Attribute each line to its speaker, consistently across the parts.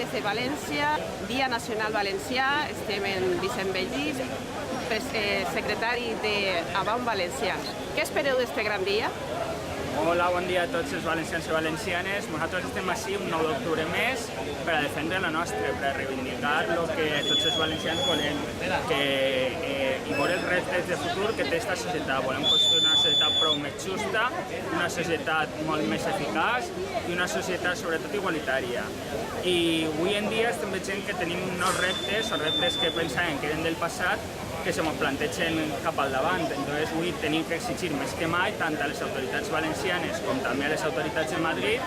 Speaker 1: des de València, Dia Nacional Valencià, estem en Vicent Bellví, secretari d'Avant Valencians. Què espereu d'este gran dia?
Speaker 2: Hola, bon dia a tots els valencians i valencianes. Nosaltres estem així un 9 d'octubre més per a defendre la nostra, per a reivindicar el que tots els valencians volem i veure els reptes de futur que té aquesta societat. Volem construir una societat prou més justa, una societat molt més eficaç i una societat sobretot igualitària. I avui en dia estem veient que tenim nous reptes, o reptes que pensàvem que eren del passat, que se ens plantegen cap al davant. Entonces, avui tenim que exigir més que mai tant a les autoritats valencianes com també a les autoritats de Madrid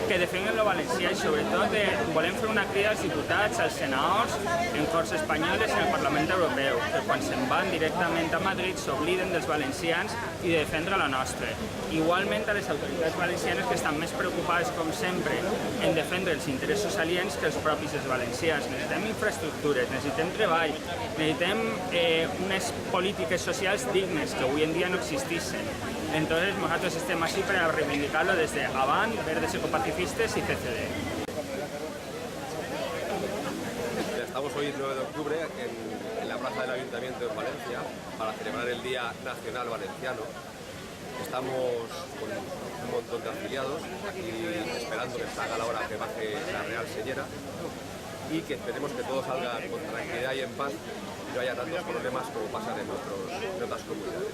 Speaker 2: que defenguen el valencià i sobretot volem fer una crida als diputats, als senadors, en Corts Espanyoles i en el Parlament Europeu, que quan se'n van directament a Madrid s'obliden dels valencians i de defendre la nostra. Igualment a les autoritats valencianes que estan més preocupades, com sempre, en defendre els interessos aliens que els propis dels valencians. Necessitem infraestructures, necessitem treball, necessitem unes polítiques socials dignes que avui en dia no existeixen. Entonces, nosotros estemos así para reivindicarlo desde Avant, Verdes Ecopacifistes y CCD.
Speaker 3: Estamos hoy, 9 de octubre, en la plaza del Ayuntamiento de Valencia para celebrar el Día Nacional Valenciano. Estamos con un montón de afiliados aquí esperando que salga la hora que baje la Real Señera y que esperemos que todo salga con tranquilidad y en paz y no haya tantos problemas como pasan en otras comunidades.